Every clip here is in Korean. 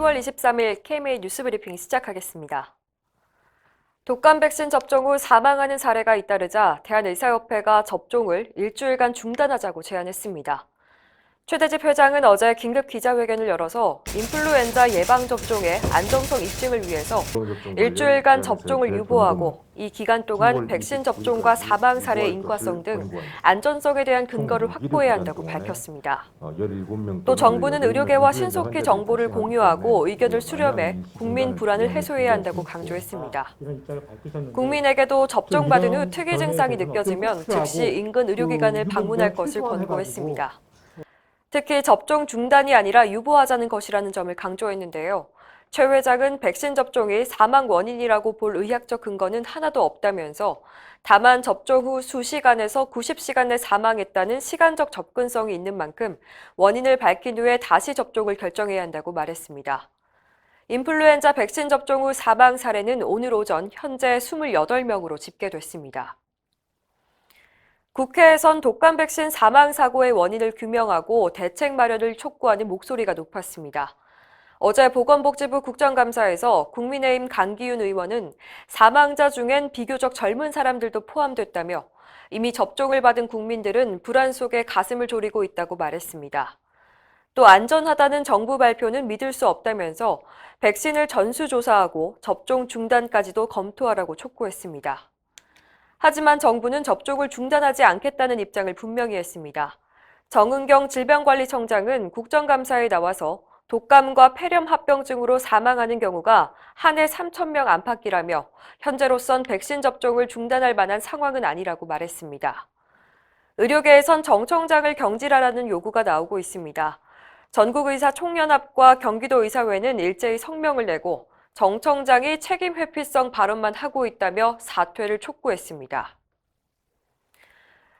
10월 23일 KMA 뉴스브리핑 시작하겠습니다. 독감 백신 접종 후 사망하는 사례가 잇따르자 대한의사협회가 접종을 일주일간 중단하자고 제안했습니다. 최대집 회장은 어제 긴급 기자회견을 열어서 인플루엔자 예방접종의 안정성 입증을 위해서 일주일간 접종을 유보하고 이 기간 동안 백신 접종과 사망 사례의 인과성 등 안전성에 대한 근거를 확보해야 한다고 밝혔습니다. 또 정부는 의료계와 신속히 정보를 공유하고 의견을 수렴해 국민 불안을 해소해야 한다고 강조했습니다. 국민에게도 접종받은 후 특이 증상이 느껴지면 즉시 인근 의료기관을 방문할 것을 권고했습니다. 특히 접종 중단이 아니라 유보하자는 것이라는 점을 강조했는데요. 최 회장은 백신 접종이 사망 원인이라고 볼 의학적 근거는 하나도 없다면서 다만 접종 후 수시간에서 90시간 내 사망했다는 시간적 접근성이 있는 만큼 원인을 밝힌 후에 다시 접종을 결정해야 한다고 말했습니다. 인플루엔자 백신 접종 후 사망 사례는 오늘 오전 현재 28명으로 집계됐습니다. 국회에선 독감 백신 사망 사고의 원인을 규명하고 대책 마련을 촉구하는 목소리가 높았습니다. 어제 보건복지부 국정감사에서 국민의힘 강기훈 의원은 사망자 중엔 비교적 젊은 사람들도 포함됐다며 이미 접종을 받은 국민들은 불안 속에 가슴을 졸이고 있다고 말했습니다. 또 안전하다는 정부 발표는 믿을 수 없다면서 백신을 전수조사하고 접종 중단까지도 검토하라고 촉구했습니다. 하지만 정부는 접종을 중단하지 않겠다는 입장을 분명히 했습니다. 정은경 질병관리청장은 국정감사에 나와서 독감과 폐렴 합병증으로 사망하는 경우가 한 해 3,000명 안팎이라며 현재로선 백신 접종을 중단할 만한 상황은 아니라고 말했습니다. 의료계에선 정 청장을 경질하라는 요구가 나오고 있습니다. 전국의사총연합과 경기도의사회는 일제히 성명을 내고 정 청장이 책임 회피성 발언만 하고 있다며 사퇴를 촉구했습니다.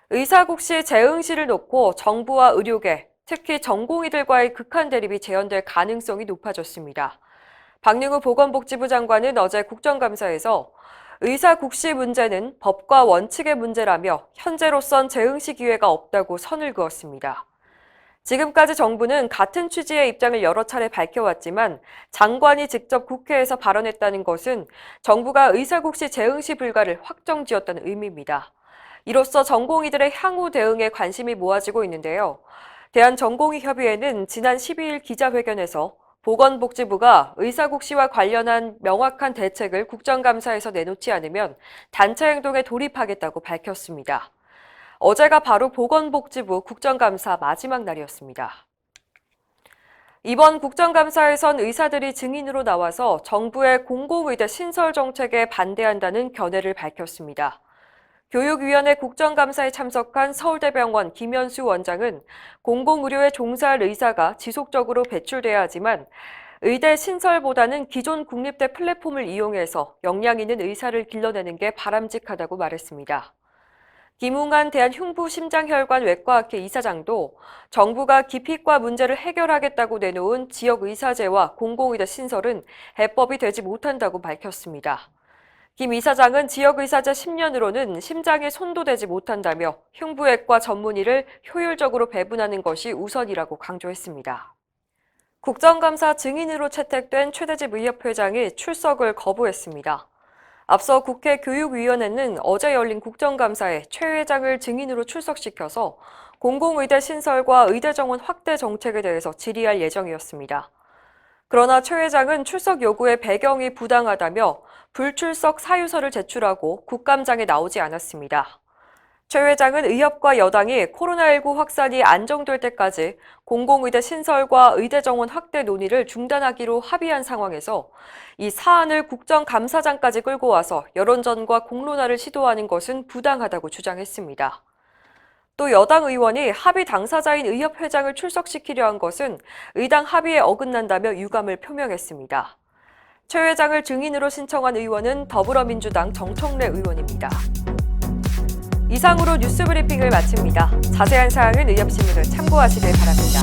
의사국시 재응시를 놓고 정부와 의료계, 특히 전공의들과의 극한 대립이 재현될 가능성이 높아졌습니다. 박능우 보건복지부 장관은 어제 국정감사에서 의사국시 문제는 법과 원칙의 문제라며 현재로선 재응시 기회가 없다고 선을 그었습니다. 지금까지 정부는 같은 취지의 입장을 여러 차례 밝혀왔지만 장관이 직접 국회에서 발언했다는 것은 정부가 의사국시 재응시 불가를 확정지었다는 의미입니다. 이로써 전공의들의 향후 대응에 관심이 모아지고 있는데요. 대한전공의협의회는 지난 12일 기자회견에서 보건복지부가 의사국시와 관련한 명확한 대책을 국정감사에서 내놓지 않으면 단체 행동에 돌입하겠다고 밝혔습니다. 어제가 바로 보건복지부 국정감사 마지막 날이었습니다. 이번 국정감사에선 의사들이 증인으로 나와서 정부의 공공의대 신설 정책에 반대한다는 견해를 밝혔습니다. 교육위원회 국정감사에 참석한 서울대병원 김현수 원장은 공공의료에 종사할 의사가 지속적으로 배출돼야 하지만 의대 신설보다는 기존 국립대 플랫폼을 이용해서 역량 있는 의사를 길러내는 게 바람직하다고 말했습니다. 김웅한 대한흉부심장혈관 외과학회 이사장도 정부가 기피과 문제를 해결하겠다고 내놓은 지역의사제와 공공의대 신설은 해법이 되지 못한다고 밝혔습니다. 김 이사장은 지역의사제 10년으로는 심장에 손도 대지 못한다며 흉부외과 전문의를 효율적으로 배분하는 것이 우선이라고 강조했습니다. 국정감사 증인으로 채택된 최대집 의협회장이 출석을 거부했습니다. 앞서 국회 교육위원회는 어제 열린 국정감사에 최 회장을 증인으로 출석시켜서 공공의대 신설과 의대 정원 확대 정책에 대해서 질의할 예정이었습니다. 그러나 최 회장은 출석 요구의 배경이 부당하다며 불출석 사유서를 제출하고 국감장에 나오지 않았습니다. 최 회장은 의협과 여당이 코로나19 확산이 안정될 때까지 공공의대 신설과 의대 정원 확대 논의를 중단하기로 합의한 상황에서 이 사안을 국정감사장까지 끌고 와서 여론전과 공론화를 시도하는 것은 부당하다고 주장했습니다. 또 여당 의원이 합의 당사자인 의협회장을 출석시키려 한 것은 의당 합의에 어긋난다며 유감을 표명했습니다. 최 회장을 증인으로 신청한 의원은 더불어민주당 정청래 의원입니다. 이상으로 뉴스브리핑을 마칩니다. 자세한 사항은 의협신문을 참고하시길 바랍니다.